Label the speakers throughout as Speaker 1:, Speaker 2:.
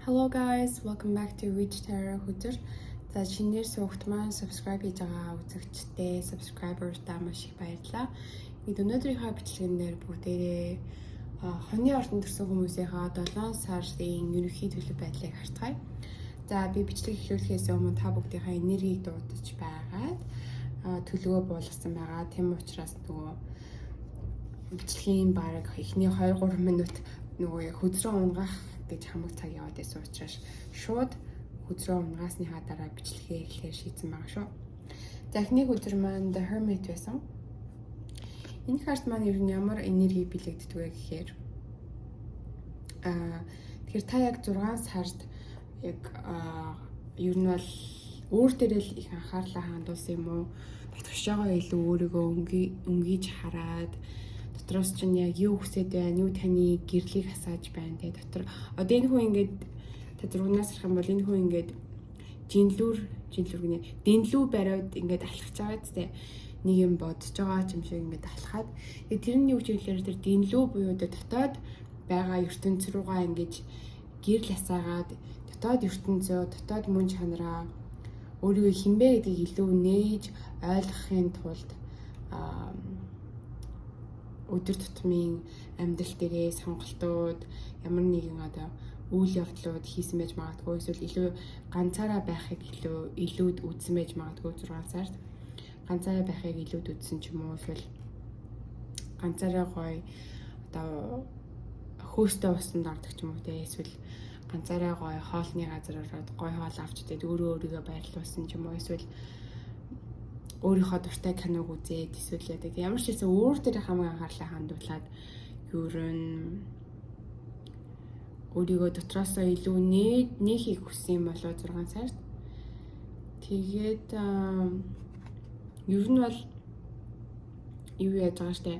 Speaker 1: Hello guys, welcome back to Reach Terror Хүзэр. За шинээр суугт маань subscribe хийж байгаа үзэгчтэй subscriber-таа маш их баярлалаа. Бид өнөөдрийнхөө бичлэгнээр бүгдээрээ хоны ордонд төрсэн хүмүүсийнхаа 7 сарын ерөнхий төлөв байдлыг хартгая. За би бичлэг эхлүүлэхээс өмнө та бүгдийнхээ энергийг дуудаж байгаад төлөвөө буулгасан байгаа. Тийм учраас нөгөө бичлэгийн баг эхний 2-3 минут нөгөө хүзрэн унгах гэж хамаг цаг яваад байсан учраас шууд хүзрэн унгасныхаа дараа бичлэгээ эхлэхээр шийдсэн байгаа шүү. За эхний хүзэр маань The Hermit байсан. Энэ карт маань ер нь ямар энерги бэлэгддэг вэ гэхээр тэгэхээр та яг 6 сард яг ер нь бол өөр дээрээ л их анхаарлаа хандуулсан юм уу? Дотгошоогоо илүү өөрийгөө өнгийж хараад дотроос чинь яг юу хүсэж байна, юу таны гэрлийг асааж байна те дотор. Одоо энэ хүн ингээд та зургнаас харах юм бол энэ хүн ингээд жинлүүр гинэ дэнлүү бариад ингээд алхаж байгаа ч те нэг юм бодож байгаа юм шиг ингээд алхаад тэрний үг чиглэлээр тэр дэнлүү буюу дотоод байгаа ертөнц рүүгээ ингээд гэрл асаагаад дотоод ертөнцөө дотоод мөн чанараа өөрийгөө хинбэ гэдгийг илүү нээж ойлгохын тулд өдөр тутмын амьдрал дээрээ сонголтууд ямар нэгэн одоо үйл явдлууд хийсэн байж магадгүй эсвэл илүү ганцаараа байхыг илүүд үзсэн байж магадгүй 6 сард ганцаараа байхыг илүүд үзсэн ч юм уу эсвэл ганцаараа гоё одоо хөөстөө усанд ордог ч юм уу те эсвэл ганцаараа гоё хоолны газар ороод гоё хоол авч идээд өөрийгөө баярлуулсан ч юм уу эсвэл өөрийнхөө дуртай киног үзээд эсвэл яадаг ямар ч гэсэн өөр дээр хамаг анхаарлаа хандуулад ер нь өөрийгөө дотроосоо илүү нээхийг хүссэн юм болоо 6 сард. Тэгээд ер нь бол юу яаж байгаа штэ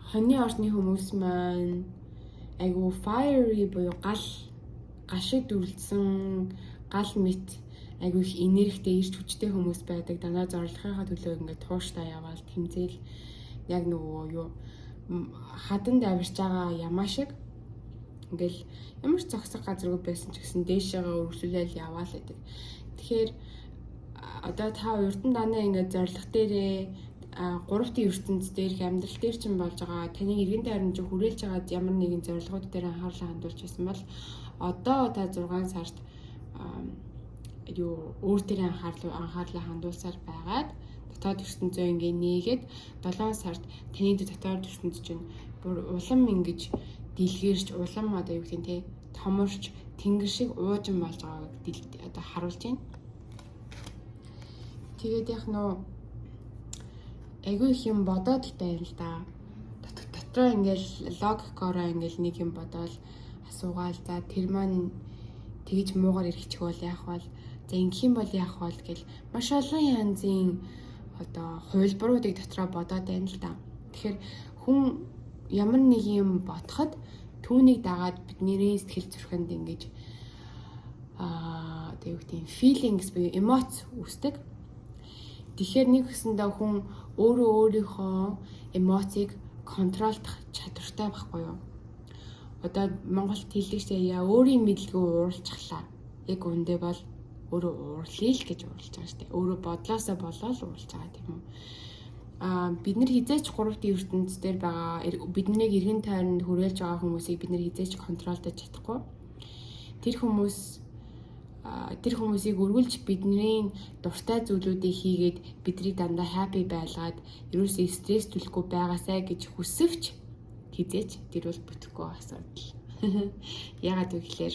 Speaker 1: хоны ордны хүмүүс маань айгу fiery буюу гашиг дүрлсэн гал мэт айгу их энергитэй ирж хүчтэй хүмүүс байдаг. Дандаа зорилгынхаа төлөө ингээд тууштай яваал тэмцээл яг нөгөө юу хаданд авирч байгаа ямаа шиг ингээл ямар ч зогсох газаргүй байсан ч гэсэн дээшээгээ өргөжлөөл яваал гэдэг. Тэгэхээр одоо та урдан данаа ингээд зорилго дээрээ 3-ын ертөнц дээрх амьдрал дээр чинь болж байгаа таны эргэн тойрон чинь хүрээлж байгаа ямар нэгэн зорилгууд дээр анхаарлаа хандуулж байсан бол одоо та 6 сард юу өөр дээр анхаарлаа хандуулсаар байгаад дотоод ертөнцөө ингээ нээгээд 7 сард таны дотоод ертөнц чинь бүр улам ингэж дэлгэрч улам одоо юу гэх юм те томорч тэнгэр шиг уужин болж байгааг одоо харуулж байна. Тэгээд яг нөө айгүй их юм бодоод л байна л да. Дотроо ингээл логикороо ингээл нэг юм бодоол асуугаал за тэр маань тэгж муугар ирэхчих бол яах вэ? За ингэх юм бол яах вэ гэл маш олон янзын одоо хувилбаруудыг дотроо бодоод байна л да. Тэгэхээр хүн ямар нэг юм бодоход түүнийг дагаад бидний сэтгэл зүрхэнд ингэж одоо юу гэдэг feelings буюу эмоц үүсдэг. Тэгэхээр нэг хэсэндээ хүн өөрийнхөө эмоцийг контролдох чадвартай байхгүй юу? Одоо Монголд хэлдэгчтэй яа өөрийн мэдлэгээ ууралцглаа. Яг үндэ бол өөрөө уурлъя л гэж уурлж байгаа шүү дээ. Өөрөө бодлоосоо болоод уурлж байгаа тийм үү? Бид нар хизээч 3-ын ертөнц дээр байгаа биднийг эргэн тойронд хүрээлж байгаа хүмүүсийг бид нар хизээч контролдож чадахгүй. Тэр хүмүүсийг өргөлж бидний дуртай зүйлүүдийг хийгээд биднийг дандаа happy байлгаад ерөөсөө стресс төлөхгүй байгаасай гэж хүсвч хизээч тэр бол бүтэхгүй асуудал. Яагаад вэ гэхээр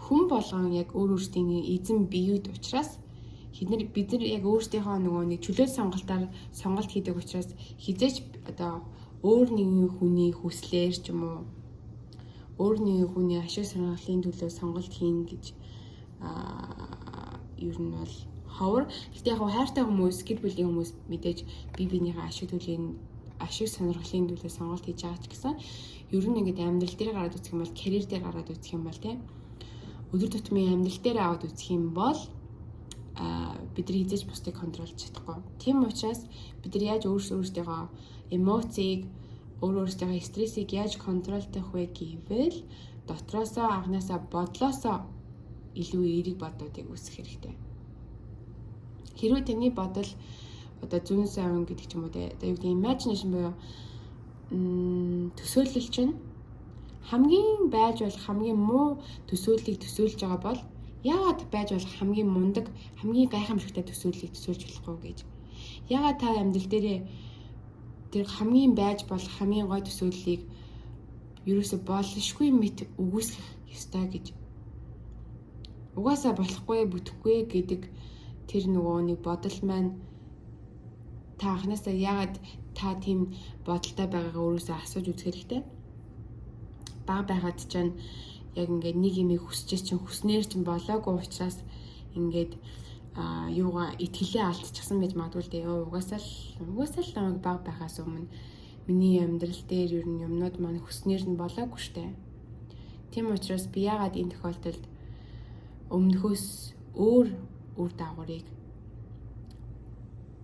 Speaker 1: хүн болгон яг өөр өөрсдийн эзэн биеуд учраас бид нар яг өөрсдийнхөө нөгөө нэг чөлөө сонголт хийдэг учраас хизээч одоо өөр нэгэн хүний хүслээр ч юм уу өөр нэгэн хүний ашиг сонирхлын төлөө сонголт хийн гэж ер нь бол ховор. Гэхдээ яг хайртай хүмүүс, гэр бүлийн хүмүүс мэдээж бие биенийхээ ашиг сонирхлын төлөө сонголт хийж байгаа ч гэсэн ер нь ингээд амьдрал дээр гараад үзэх юм бол карьер дээр гараад үзэх юм бол тийм өдөр тутмын амьдрал дээр аваад үзэх юм бол бид нар хизээж бусдыг контролж чадахгүй. Тийм учраас бид нар яаж өөрсдийнхөө эмоцийг өөрөөсөө стрессийг яаж контролдох вэ гэвэл дотроосоо анханасаа бодлоосоо илүү эерэг бодуудыг үүсгэх хэрэгтэй. Хэрвээ таны бодол одоо зүүн сайн гэдэг ч юм уу те одоо юу гэдэг imagination буюу төсөөлөл чинь хамгийн байж болох хамгийн муу төсөөллийг төсөөлж байгаа бол яагаад байж болох хамгийн мундаг хамгийн гайхамшигтай төсөөллийг төсөөлж болохгүй гэж. Яагаад та амьдрал дээрээ тэр хамгийн байж болох хамгийн гой төсөөллийг ерөөсө болшгүй мэт үгүйсгэх ёстой гэж. Угаасаа болохгүй бүтэхгүй гэдэг тэр нөгөө нэг бодол маань та анханасаа яагаад та тийм бодолтой байгаагаа өөрөөсөө асууж үзэх хэрэгтэй. Бага байгаад чинь яг ингээд нэг юм хүсчээс чинь хүснээр чинь болоогүй учраас ингээд юугаа итгэлээ алдчихсан байж магадгүй л дээ. Угаасаа л намайг бага байхаас өмнө миний амьдрал дээр ер нь юмнууд маань хүснээр нь болоогүй штэ. Тийм учраас би яагаад энэ тохиолдолд өмнөхөөс өөр үр дагаврыг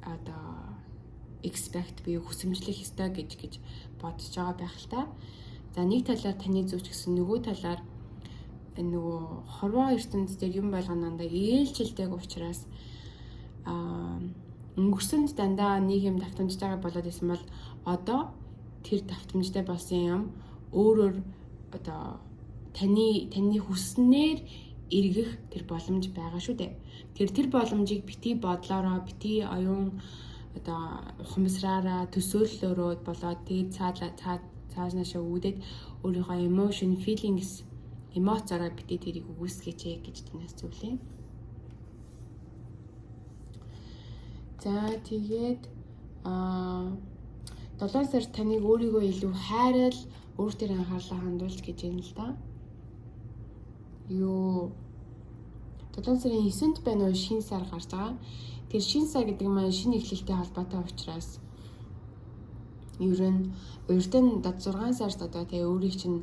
Speaker 1: одоо expect би хүсэмжлэх ёстой гэж бодож байгаа байх л та. За нэг талаар таны зүвч гэсэн нөгөө талаар нөгөө хорвоо ертөнцийн дээр юм болгоноо ээлжилдэг учраас өнгөрсөнд дандаа нэг юм давтамжтай байгаа болоод исэн бол одоо тэр давтамжтай болсон юм өөрөөр одоо таны хүснээр эргэх тэр боломж байгаа шүү дээ. Тэр боломжийг бити бодлороо бити оюун одоо ухамсараараа төсөөллөөрөө болоод тэгээд цааснашаа үүдээд өөрийнхөө emotion feelings эмоцороо бити тэрийг үгүйсгээч гэж танаас зөвлөе. За тэгээд 7 сар таныг өөрийгөө илүү хайрал өөртөө анхаарлаа хандуулж гэж юм л да. 7 сарын 9-нд байна уу шинэ сар гарч байгаа. Тэр шинэ сар гэдэг маань шинэ эхлэлтэй холбоотой учраас ер нь урьдын 6 сард одоо тэгээ өөрийг чинь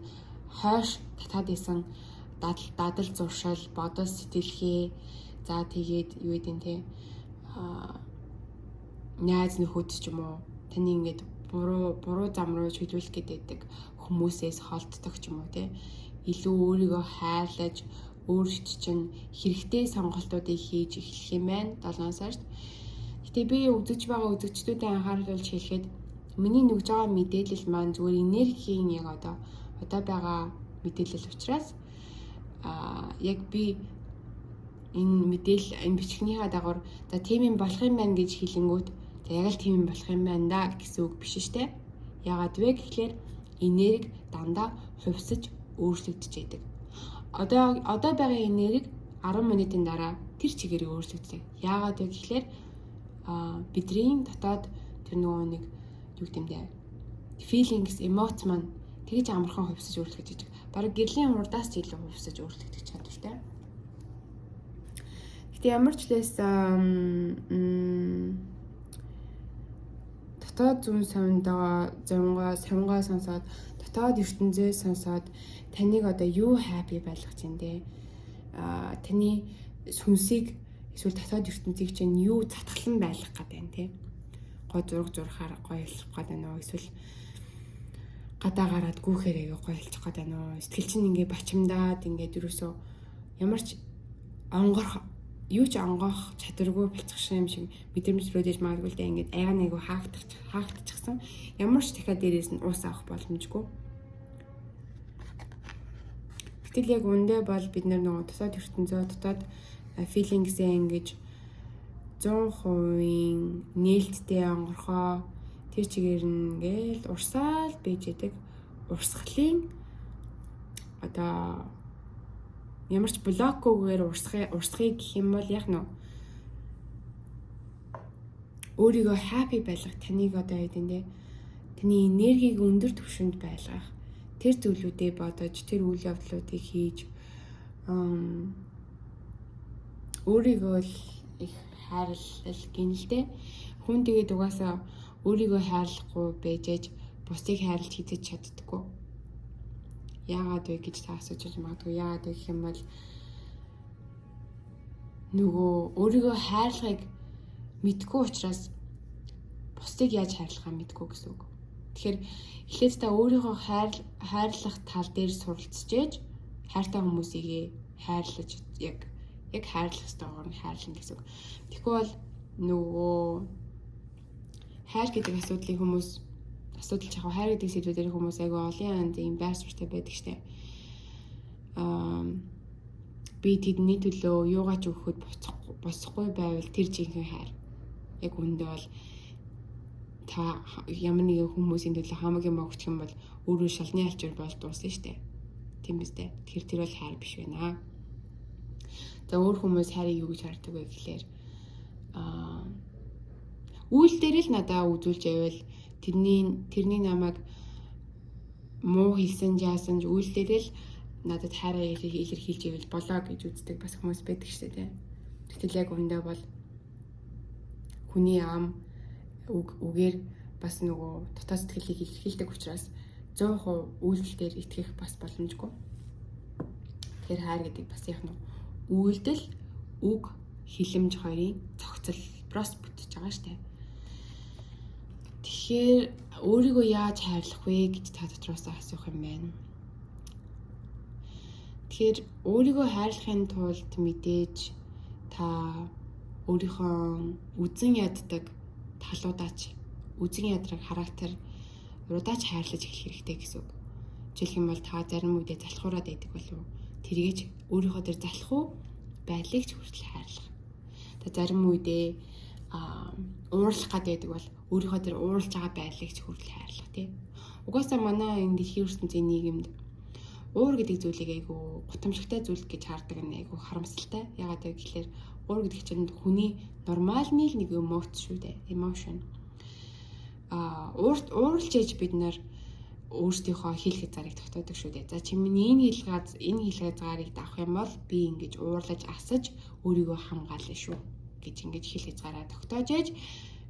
Speaker 1: хойш татаад исэн дадал зуршил, бодол сэтгэлгээ за тэгээд юу гэдэг нь те найз нөхөд ч юм уу таны ингээд буруу зам руу чиглүүлэх гэдэг хүмүүсээс холддог ч юм уу те илүү өөрийгөө хайрлаж өөрт чинь хэрэгтэй сонголтуудыг хийж эхлэх юм байна 7 сард. Гэтэ би үзэж байгаа үзэгчдүүдэд анхааруулж хэлэхэд миний нүгж байгаа мэдээлэл маань зүгээр энергийн яг одоо байгаа мэдээлэл учраас яг би энэ бичгнийхаа дагавар за тийм юм болох юм байна гэж хэлэнгүүт яг л тийм юм болох юм байна да гэсэн үг биш шүү дээ. Яагаад вэ гэхлээр энерги дандаа хувьсаж өөрчлөгдөж байдаг. Одоо байгаа энерги 10 минутын дараа тэр чигээр өөрчлөгдөж. Яагаад вэ гэхлээр бидний дотоод тэр нөгөө нэг юу гэмдэ feelings, emoц маань тэгж амархан хувьсаж өөрчлөгдөж байгаа. Бараг гэрлийн урдаас ч илүү хувьсаж өөрчлөгдөж чадвартай. Гэтэ ямар ч лээс дотоод зүүн савнгаа сонсоод дотоод ертөнцөө сонсоод таныг одоо юу happy байлгах юм бэ? Таны сүнсийг эсвэл дотоод ертөнцийг чинь юу затгалан байлгах гэдэг юм те? Гой зураг зурхаар гоё ялах гэдэг нөө эсвэл гадаа гараад гүүхээр аяга гоё ялчих гэдэг нөө сэтгэл чинь ингээ бачимдаад ингээд юусоо ямар ч юу ч онгоох чадваргүй болчихсон юм шиг мэдрэмж төрөөж магадгүй л дээ ингээд аяга нэг хаагдчихсан ямар ч дахиад дээрээс нь уус авах боломжгүй. Гэтэл яг үндэ бол бид нөгөө дотоод ертөнцөө дотоод feelings-ээ ингэж 100% нээлттэй онгорхоо тэр чигээр ингээл урсаал бийж идэг урсгалын одоо ямар ч блокгүйгээр урсгахыг гэх юм бол яг нөө өөрийгөө happy байлгах таныг одоо хэдиндээ таны энергийг өндөр түвшинд байлгах тэр зүйлүүдээ бодож тэр үйл явдлуудыг хийж өөрийгөө их хайрлал гинэлтэй хүн тэгээд угаасаа өөрийгөө хайрлахгүй байжээж бусдыг хайрлаж хизэж чаддаггүй. Яагаад вэ гэж та асууж магадгүй. Яагаад вэ гэх юм бол нөгөө өөрийгөө хайрлахыг мэдгүй учраас бусдыг яаж хайрлахаа мэдгүй гэсэн үг. Тэгэхээр эхлээд та өөрийнхөө хайрлах тал дээр суралцж хайртай хүмүүсийг хайрлаж яг хайрлах ёстойгоор нь хайрлана гэсэн үг. Тэгэхгүй бол нөгөө хайр гэдэг асуудал яг хайр гэдэг сэдвээр хүмүүс айгүй олон янзын байр суурьтай байдаг штэ. Би тэдний төлөө юугаач өгөхөд босхгүй байвал тэр жинхэнэ хайр. Яг үндэ бол та ямар нэгэн хүмүүсийн төлөө хамаг юм өгчих юм бол өөрөө шалны алчуур болж дуусна штэ. Тийм биз дээ. Тэгэхээр тэр бол хайр биш байна. За өөр хүмүүс хайрыг юу гэж хардаг вэ гэхлээр үйл дээр л надаа үзүүлж байвал тэрний намайг муу хийсэн жаасан үйл дээр л надад хайраа илэрхийлж ивэл болоо гэж үздэг бас хүмүүс байдаг шүү дээ. Тэгтэл яг үндэ бол хүний ам үгээр бас нөгөө дотоод сэтгэлийг илэрхийлдэг учраас 100% үйлдэл дээр итгэх бас боломжгүй. Тэгэхээр хайр гэдэг бас яг нь үйлдэл, үг, хилэмж хоёрын цогцлбороос бүтэж байгаа шүү дээ. Тэгэхээр өөрийгөө яаж хайрлах вэ гэж та дотроос асуух юм байна. Тэгэхээр өөрийгөө хайрлахын тулд мэдээж та өөрийнхөө үзэн яддаг талуудаач, үзэн ядраг характеруудаач хайрлаж эхлэх хэрэгтэй гэсэн үг. Жишээлх юм бол та зарим үедээ залхуураад байдаг болов. Тэргээж өөрийнхөө тэр залхуу байдлыг ч хүртэл хайрлах. Та зарим үедээ уурлах гэдэг бол өөрийнхөө тэр уурлж байгаа байдлыг ч хүртэл хайрлах тий. Угаасаа манай энэ дэлхийн ертөнцийн нийгэмд уур гэдэг зүйлийг айгүй гутамшигтай зүйл гэж хардаг нь айгүй харамсалтай. Ягаад гэвэл уур гэдэг чинь хүний нормальны л нэг эмоц шүү дээ. Emotion. Уурлж ээж бид нар өөрсдийнхөө хил хязгаарыг тогтоодог шүү дээ. За чи миний энэ хил хязгаарыг давах юм бол би ингэж уурлаж асаж өөрийгөө хамгаална шүү гэж ингэж хил хязгаараа тогтоож ээж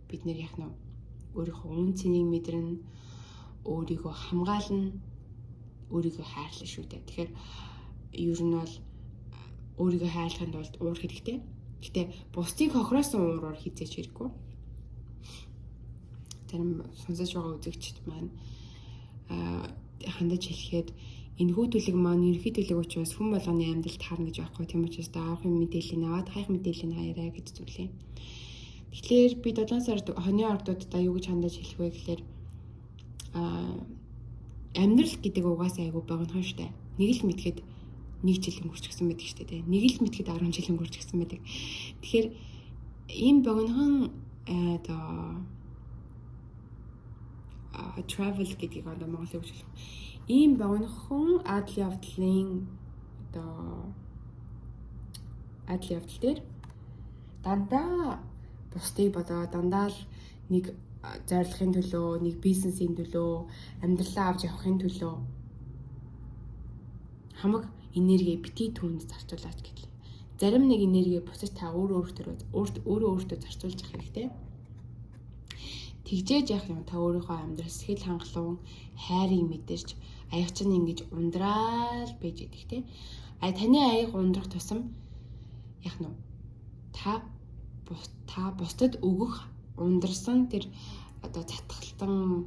Speaker 1: бид нэр яг нь өөрийнхөө үн цэнийг мэдэрнэ, өөрийгөө хамгаална, өөрийгөө хайрлах шүү дээ. Тэгэхээр ер нь бол өөрийгөө хайрлахын тулд уур хэрэгтэй. Гэтэ бусдыг хохироосон уураар хийцээч хэрэггүй. Зарим сонсож байгаа үзэгчд маань хандаж хэлэхэд энэхүү төлөг маань ерөнхий төлөг учраас хүн болгоны амьдралд харна гэж байхгүй. Тийм учраас даахын мэдээллийг аваад хайх мэдээллийг хаяарай гэж зүйлээ. Тэгэхээр би 7 сард хоны ордуудаа юу гэж хандаж хэлэх вэ гэхээр амьдрал гэдэг угаасаа айгүй богинохон штэ. Нэг л мэдхэд 1 жил өнгөрчихсөн байдаг штэ тий. Нэг л мэдхэд 10 жил өнгөрчихсөн байдаг. Тэгэхээр ийм богинохон travel гэдгийг Монголын үг хэлэх. Ийм богинохон адал явдлын адал явдал дээр дандаа бусдыг бодоо дандаа л нэг зорилгын төлөө, нэг бизнесийн төлөө, амьдралаа авч явахын төлөө хамаг энерги битгий түүнд зарцуулаач гэхлээ. Зарим нэг энерги буцаж та өөртөө зарцуулж явах хэрэгтэй. Тэгжээж явах юм та өөрийнхөө амьдрал сэтгэл хангалуун, хайрыг мэдэрч аяг чинь ингэж ундраал байж идэх те. Таны аяг ундрах тусам яг нь та бусдад өгөх ундарсан тэр одоо татгалан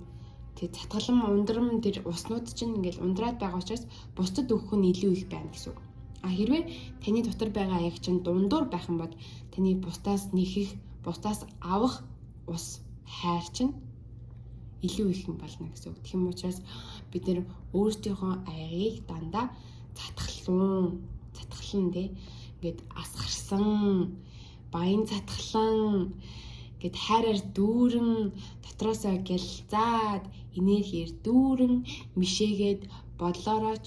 Speaker 1: ундрам тэр уснууд чинь ингээл ундраад байгаа учраас бусдад өгөх нь илүү их байна гэсэн үг. Хэрвээ таны дотор байгаа аяг чинь дундуур байх юм бол таны бусдаас нэхэх, бусдаас авах ус хайр чинь илүү их юм болно гэсэн үг. Тийм учраас бид нэр өөрсдийнхөө аягийг дандаа цатгалан тий ингээд асгарсан баян цатгалан гэд хайраар дүүрэн дотроосоо гялзаад энергиэр дүүрэн мишээгээд бодлорооч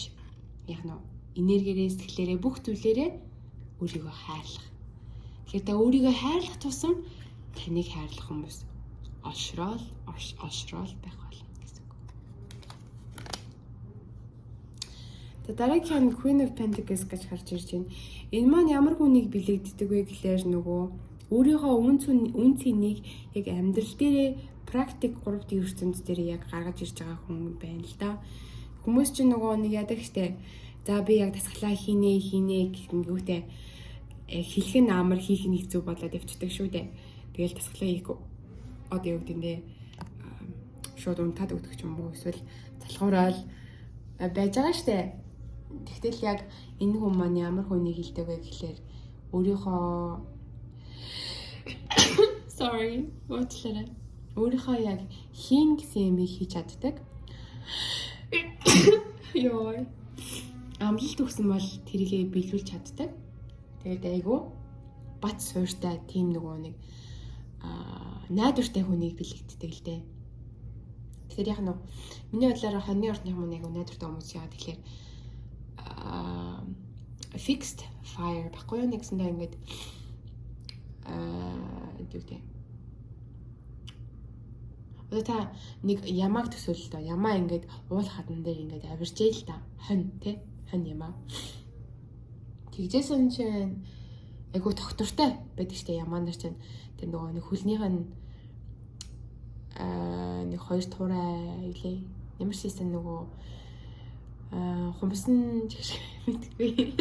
Speaker 1: яг нь энергиэрээ сэтгэлээрээ бүх зүйлээрээ өөрийгөө хайрлах. Тэгэхээр та өөрийгөө хайрлах тусам таныг хайрлах хүмүүс олшроол байх болно гэсэн үг. Дараагийн Queen of Pentacles гэж гарч ирж байна. Энэ маань ямар хүнийг бэлэгддэг вэ гэхээр нөгөө өөрийнхөө үн цэнийг яг амьдрал дээрээ практик 3D ертөнц дээр яг гаргаж ирж байгаа хүн байна л да. Хүмүүс чинь нөгөө нэг ядаг штэ. За би яг тасглаа хийнэ гэнгүүтээ хэлхэн амар хийх нэг зүг болоод явчихдаг шүү дээ. Тэгэл тасглаа хийх одоо юу гэдэг нь шууд унтаад өгдөг ч юм уу эсвэл залхуурал байж байгаа штэ. Тэгтэл яг энэ хүн маань ямар хүнийг хэлдэг вэ гэхлээр өөрийнхөө sorry уучлаарай. Өөрийнхөө яг хийн гэсэн юмыг хийж чаддаг. Йой. Амлалт өгсөн бол тэрийгэ биелүүлж чаддаг. Тэгээд айгу бат суурьтай тийм нөгөө нэг найдвартай хүнийг бэлэгддэг л дээ. Тэгэхээр яг нөгөө миний бодлоор хоньны ордны хүмүүс айгу найдвартай хүмүүс яагаад тэгэхээр fixed fire баггүй юу нэгсэндээ ингээд гэдэг. Одоо та нэг ямааг төсөөлөл та. Ямаа ингээд уул хадан дээр ингээд авирж ийл та. Хонь тий. Хонь ямаа. Тэгжсэн чинь айгу тогтвортой байдаг штэ ямаа нар чинь тэр нөгөө нэг хөлнийх нь нэг хоёр туурай илээ. Ямар шийсэн нөгөө хумсан мэдгүй.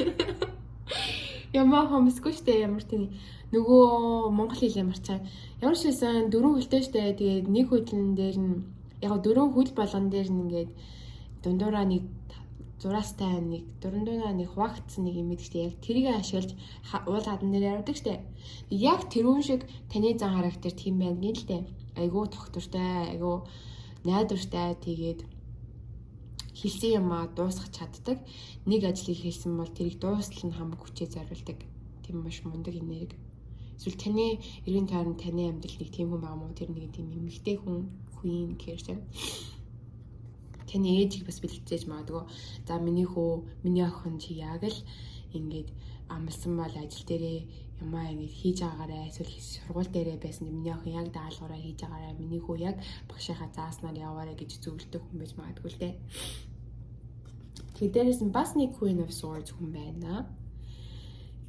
Speaker 1: Ямаа хумсгүй штэ ямар тийм нөгөө монгол хэл ямарчаа ямар шийсэн дөрвөн хөлтэй штэ тэгээд нэг хөлн дээр нь яг дөрвөн хөл болгон дээр нь ингээд дундуураа нэг зураастай нэг дундуураа нэг хуваагдсан нэг юм байдаг штэ яг тэрийг ашиглаж уул хадан дээр явдаг штэ яг тэрүүн шиг таны зан характер тийм байна гэнэ л дээ айгуу тогтвортой айгуу найдвартай тэгээд хэлсэн юмаа дуусгах чаддаг нэг ажлыг хийсэн бол тэрийг дуустал нь хамаг хүчээ зориулдаг тийм маш мундаг энерги. Эсвэл таны эргэн тойронд таны амьдрал нэг тийм хүн байгаа мó тэр нэг тийм эмэгтэй хүн queen гэсэн. Таны ээжийг бас бэлтгэж магадгүй. За миний хүү, миний охин чи яг л ингээд амлсан бол ажил дээрээ ямаа ингэж хийж байгаарай. Эсвэл сургууль дээрээ байсан миний охин яг даалгавраа хийж байгаарай. Миний хүү яг багшийнхаа зааснаар яваарай гэж зөвлөдөг хүн байж магадгүй л дээ. Тэгээд дээрээс нь бас нэг Queen of Swords хүн байна.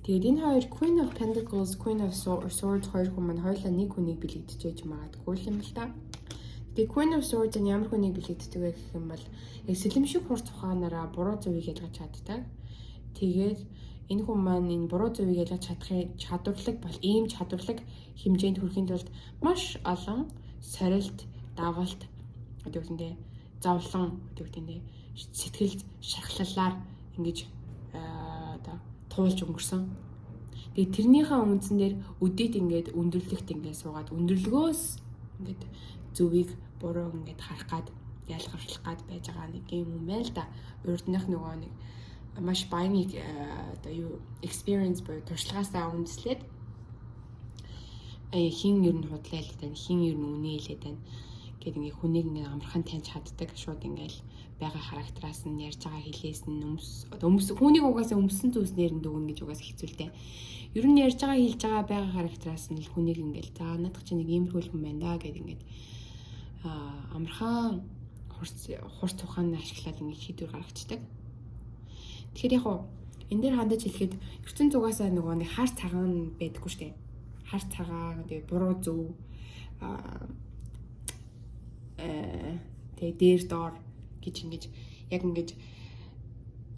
Speaker 1: Тэгээд энэ хоёр Queen of Pentacles, Queen of Swords хоёр хүн маань хоёулаа нэг хүнийг бэлэгдэж магадгүй юм л та. Тэгээд Queen of Swords нь ямар хүнийг бэлэгддэг вэ гэх юм бол яг сэлэмшиг хурц ухаанаараа буруу зөвийг ялгаж чаддаг. Тэгээд энэ хүн маань энэ буруу зөвийг ялгаж чадахын чадварлаг бол ийм чадварлаг хэмжээнд хүрэхийн тулд маш олон сорилт, давалт гэдэг үгтэй зовлон гэдэг үгтэй сэтгэл шархлалаар ингэж одоо туулж өнгөрсөн. Тэгээд тэрнийхээ үндсэн дээр өдөөд ингээд өндөрлөгт ингээд суугаад өндөрлөгөөс ингээд зөвийг буруу ингээд харах гад ялгарчлах гад байж байгаа нэг юм байна л да. Урдных нөгөө нэг маш баяны одоо юу experience буюу туршлагаасаа үндэслээд хин ер нь худлаа л тань хин ер нь үнэ хэлээд тань гэдэг ингээд хүнийг ингээд амархан таньж чаддаг шууд ингээд байгаа характераас нь ярьж байгаа хэлээс нь өмс хүнийг угаасаа өмсөн зүйлснээр нь дүгнэ гэж угаасаа хэцүүлтэй. Ер нь ярьж байгаа хэлж байгаа характераас нь л хүнийг ингээд за надад чи нэг иймэрхүү хүн байна да гэдэг ингээд амархан хурц ухааны ашиглаад ингээд шийдвэр гаргацдаг. Тэгэхээр яг хуу энэ дээр хандаж хэлэхэд ертөнц угаасаа нөгөө нэг хар цагаан байдаггүй шүү дээ. Хар цагаан тэгээ буруу зөв тэгээ дээр доор гэж ингэж яг ингэж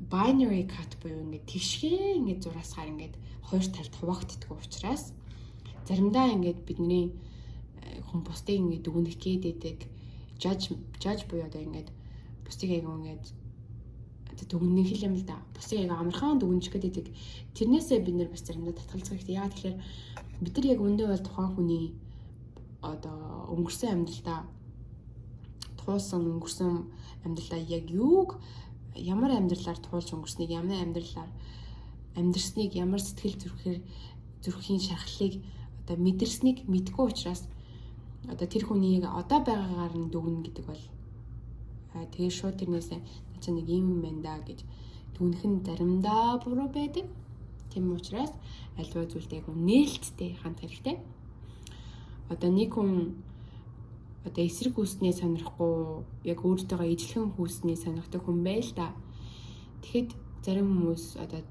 Speaker 1: binary cut буюу ингээд тэгшгээ ингээд зураасгаар ингээд хоёр талд хуваагддаг учраас заримдаа ингээд бидний хүн бусдыг ингээд дүгнэх гээд judge буюу одоо ингээд бусдыг яг ингээд дүгнэх юм л да. Бусдыг яг амархан дүгнэх гэдэг тэрнээсээ бид нэр бас заримдаа татгалзах хэрэгтэй. Яагаад тэгэхээр бид нар яг өндөө бол тухайн хүний одоо өнгөрсөн амьдралдаа туулсан өнгөрсөн амьдралдаа яг юуг ямар амьдралаар туулж өнгөрснийг ямар амьдралаар амьдрсныг ямар сэтгэл зүрхийн шархлыг одоо мэдэрснийг мэдгүй учраас одоо тэр хүнийг одоо байгаагаар нь дүгнэ гэдэг бол тэгээ шууд тэрнээсээ начаа нэг юм байна да гэж дүгнэх нь заримдаа буруу байдаг. Тийм учраас альва зүйлтэй нээлттэй хандах хэрэгтэй. Одоо нэг хүн одоо эсрэг хүснээ сонирхгүй яг өөртөөгөө ижлэхэн хүснээ сонирхдаг хүн байл та. Тэгэхэд зарим хүмүүс одоо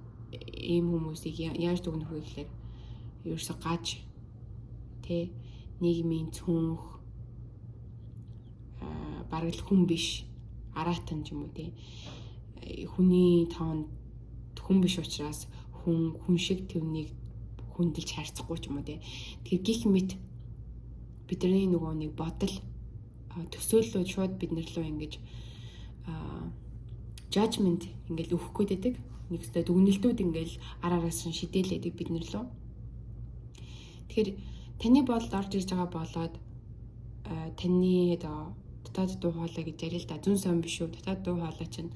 Speaker 1: ийм хүмүүсийг яаж дүгнэх вэ гэхээр ерөөсө гаж тэ нийгмийн цүнх бараг л хүн биш араатан ч юм уу тэ хүний тоонд хүн биш учраас хүн шиг төвнийг хүндэлж харьцахгүй ч юм уу тэ. Тэгэхээр гих мэт бидний нөгөө нэг бодол төсөөллүүд шууд биднэр рүү ингэж judgment ингээл өгөхгүй дэдэг. Нэгсдээ дүгнэлтүүд ингээл араараас нь шидэлээдэг биднэр рүү. Тэгэхээр таны бодолд орж ирж байгаа болоод таны дотоод дуу хоолой гэж ярил л да. Зүн сон биш үү? Дотоод дуу хоолой чинь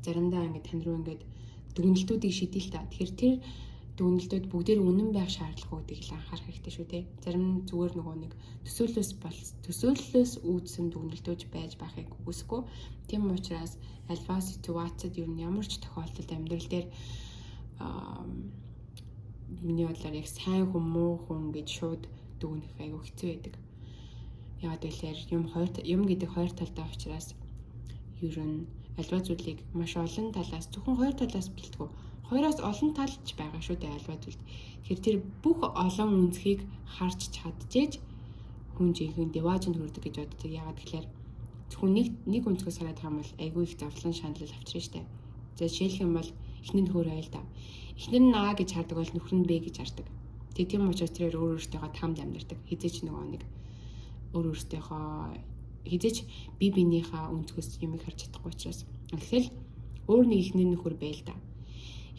Speaker 1: заримдаа ингээд тань руу ингээд дүгнэлтүүдийг шидэл та. Тэгэхээр тэр дүгнэлтүүд бүгдээр үнэн байх шаардлагагүй гэдгийг л анхаарах хэрэгтэй шүү дээ. Зарим зүгээр нөгөө нэг төсөөллөөс үүдсэн дүгнэлтүүд байж байхыг үгүйсэхгүй. Тийм учраас альва ситуацид ер нь ямар ч тохиолдолд амьдрал дээр миний бодлоор яг сайн хүн муу хүн гэж шууд дүгнэх аюу хэцүү байдаг. Яагаад гэвэл юм гэдэг хоёр талтай учраас ер нь альва зүйлийг маш олон талаас зөвхөн хоёр талаас бэлтгүү. Хоёроос олон талч байгаа шүү дээ альва зүйлд. Тэгэхээр тэр бүх олон үнцгийг харж чадчихэж хүн жинхэнэ деважинд хүрдэг гэж боддог. Яагаад гэхээр зөвхөн нэг үнцгээс хараад байгаа юм бол айгүй их зовлон шаналл авчрна штэ. За жишээлх юм бол эхнэр нөхөр ойл да. Эхнэр нь А гэж хардаг бол нөхөр нь Б гэж хардаг. Тийм учраас тэрээр өөр өөртөөгөө тамд амьдардаг. Хизээч нөгөө нэг өөр өөртөөгөө хизээч бие биенийхээ үнцгөөс юмыг харж чадахгүй учраас. Тэгэхээр өөр нэг эхнэр нөхөр байл да.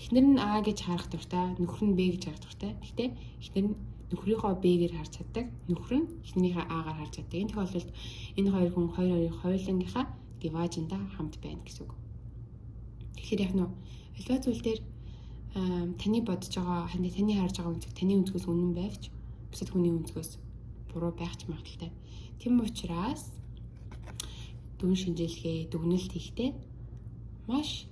Speaker 1: Эхнэр нь А гэж харах дуртай, нөхөр нь Б гэж харах дуртай. Гэхдээ эхнэр нь нөхрийнхөө Б-гээр харж чаддаг, нөхөр нь эхнэрийнхээ А-гаар харж чаддаг. Энэ тохиолдолд энэ хоёр хүн хоёулангийнхаа диважинда хамт байна гэсэн үг. Тэгэхээр яг нөө альва зүйл дээр таны бодож байгаа, таны харж байгаа үнцэг таны үнцгөөс үнэн байвч бусад хүний үнцгөөс буруу байх ч магадaltaй. Тийм учраас дүн шинжилгээ, дүгнэлт хийхдээ маш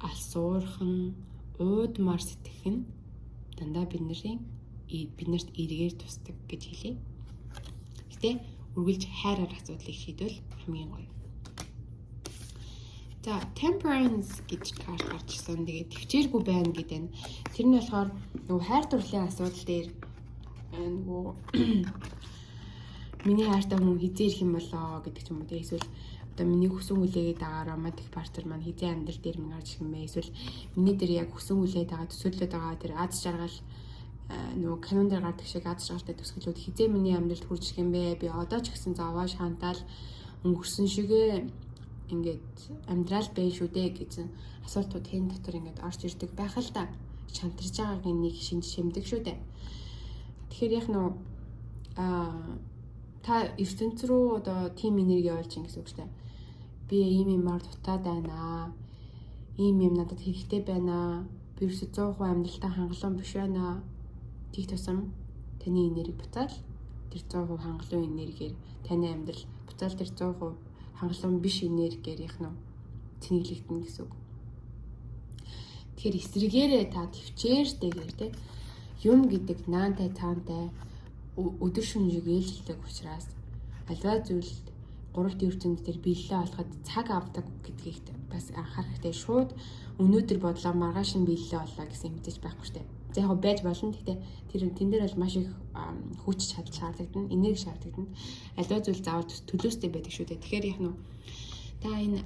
Speaker 1: алсуурхан, уудмаар сэтгэх нь дандаа биднэрт эргээр тусдаг гэж хэлье. Гэтэ үргэлж хайраар асуудлыг шийдвэл хамгийн гоё. За, temperance гэж карт гарч ирсэн. Тэгээд төвчээргүй байна гэдэг нь. Тэр нь болохоор нөгөө хайр дурлалын асуудал дээр нөгөө миний хайртай хүн хизээ ирэх юм болоо гэдэг ч юм уу. Эсвэл одоо миний хүсэн хүлээгээд байгаа романтик партнер маань хизээ амьдрал дээр минь гарч ирэх юм бэ? Эсвэл миний дээр яг хүсэн хүлээд байгаа төсөөлөд байгаа тэр аз жаргал нөгөө канон дээр гардаг шиг аз жаргалтай төсөөлөд хизээ миний амьдралд хурж ирэх юм бэ? Би одоо ч гэсэн заваа шантаал өнгөрсөн шигээ ингээд амьдрал бай шүү дээ гэсэн асуултууд хэн дотор ингээд орж ирдэг байх л та. Шантарж байгаагийн нэг шимдэг шүү дээ. Тэгэхээр яг нөө та ертөнц рүү одоо тим энерги явуулж ин гэсэн үг шүү дээ. Би ийм юмар дутаад байна. Ийм юм надад хэрэгтэй байна. Би ерөөсө 100% амьдралтаа хангалуун биш байна. Тийг тусам таны энерги буцаал тэр 100% хангалуун энергиэр таны амьдрал буцаал тэр 100% хангалуун биш энергиэр их нөө цэнэглэгдэнэ гэсэн үг. Тэгэхээр эсрэгээрээ та төвчээртэйгээр те юм гэдэг наантай таантай өдөр шөнөжиг ээлжилдэг учраас альва зүйлд гуравт ертөнд дээр биелэлээ олоход цаг авдаг гэдгийг бас анхаарах хэрэгтэй. Шууд өнөөдөр бодлоо маргааш нь биелэлээ оллоо гэсэн юм мэдээж байхгүй штэ. За яг байж болно. Гэхдээ тэн дээр бол маш их хүч чадал шаардлагдан, энерги шаардлагдан. Альва зүйл заавал төлөөстэй байдаг шүү дээ. Тэгэхээр яг нөө та энэ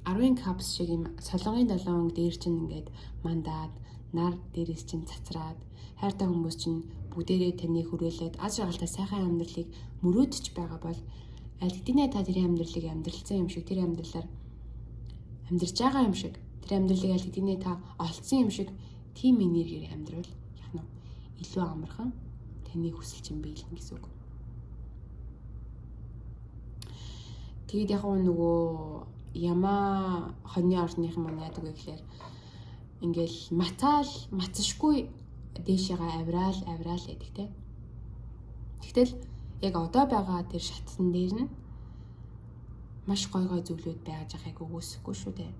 Speaker 1: 10 капс шиг юм солонгын 7 өнг дээр чинь ингээд мандаад нар дээрээс чинь цацраад хайртай хүмүүс чинь бүгдээрээ таны хүрээлээд аз жаргалтай сайхан амьдралыг мөрөөдөж байгаа бол аль хэдийнэ та тэрийн амьдралыг амьдралцсан юм шиг тэр амьдралаар амьдарч байгаа юм шиг тэр амьдралыг аль хэдийнэ та олцсон юм шиг тийм энергиээр амьдрал яг нь илүү амархан таны хүсэл чинь биелнэ гэсэн үг. Тэгэд яг нөгөө ямаа хоньны орныхан маань яадаг вэ гэхээр ингээл мацшгүй дээшээгээ авраал байдаг те. Тэгтэл яг одоо байгаа тэр шатсан дээр нь маш гой зүйлүүд байж байгааг үгүйсэхгүй шүү дээ.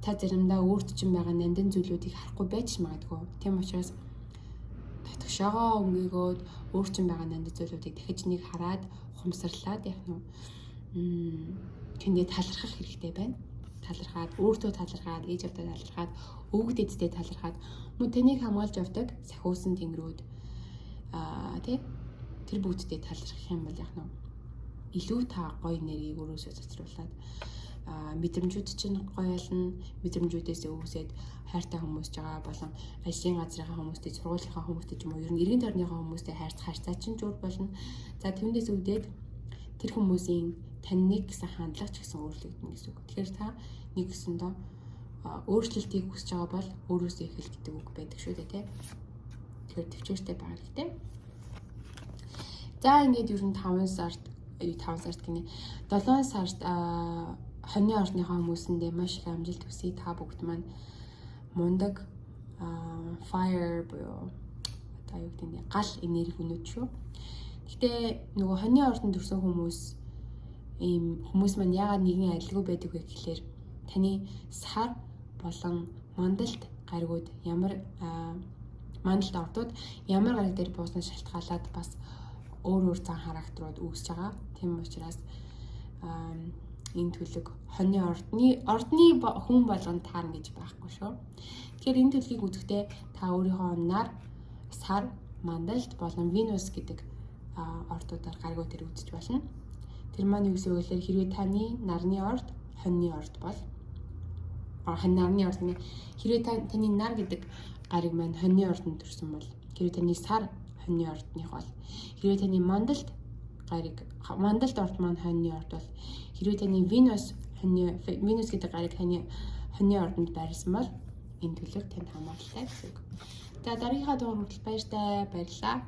Speaker 1: Та заримдаа өөрт чинь байгаа нандин зүйлүүдийг харахгүй байж магадгүй. Тийм учраас татгшаага өнгөгөөд өөрт чинь байгаа нандин зүйлүүдийг дахиж нэг хараад ухамсарлаад яг нь тэндээ талархах хэрэгтэй байна. Талархаад, өөртөө талархаад, ээж авдаа талархаад, өвгд эцтэй талархаад мөн тэнийг хамгаалж явдаг сахиусан тэнгэрүүд тэр бүгдтэй талархах юм бол яг нь илүү та гоё нэрийг өрөөсөө цацруулаад мэдрэмжүүд чинь гоё болно. Мэдрэмжүүдээс өвсөд хайртай хүмүүс жагаа болон ажлын газрынхаа хүмүүстэй, сургуулийнхаа хүмүүстэй ч юм уу ер нь эргэн тойрныхаа хүмүүстэй харьцаа чинь зур болно. За түүнээс үүдээд тэр хүмүүсийн таньныг гэсэн хандлага ч гэсэн өөрчлөгдөн гэсэн үг. Тэгэхээр та нэг гэсэндээ өөрчлөлтийг хүсэж байгаа бол өөрөөсөө эхэл гэдэг үг байдаг шүү дээ, тийм. Тэгэхээр төвчээртэй байгаа хэрэгтэй. За ингээд ер нь 5 сард гинэ 7 сард хоньны ордныхоо хүмүүсэндээ маш их амжилт хүсье. Та бүгд маань мундаг fire буюу одоо юу гэдэг нь гал энерги өнөд шүү. Гэхдээ нөгөө хоньны ордонд төрсэн хүмүүс маань яагаад нэгэн адилгүй байдаг вэ гэхлээр таны сар болон мандалт гаригууд мандалт ордууд ямар гариг дээр бууснаас шалтгаалаад бас өөр зан характерууд үүсэж байгаа. Тийм учраас энэ төлөв хоньны ордны хүн болгонд таарна гэж байхгүй шүү. Тэгэхээр энэ төлөвийг үзэхдээ та өөрийнхөө нар, сар, мандалт болон Венус гэдэг ордуудаар гаригууд төр үзэж болно. Тэр маань юу гэсэн үг вэ? Хэрвээ таны нарны орд, хоньны орд бол нарны орд нэ хэрвээ таны нар гэдэг гариг маань хоньны ордонд төрсэн бол хэрвээ таны сар хоньны ордных бол хэрвээ таны мандалт орд маань хоньны орд бол хэрвээ таны Венус гэдэг гариг таны хоньны ордонд байрсан бол энэ төлөв танд хамааралтай гэсэн үг. За дараагийнхаа дугаар хүртэл баярлалаа.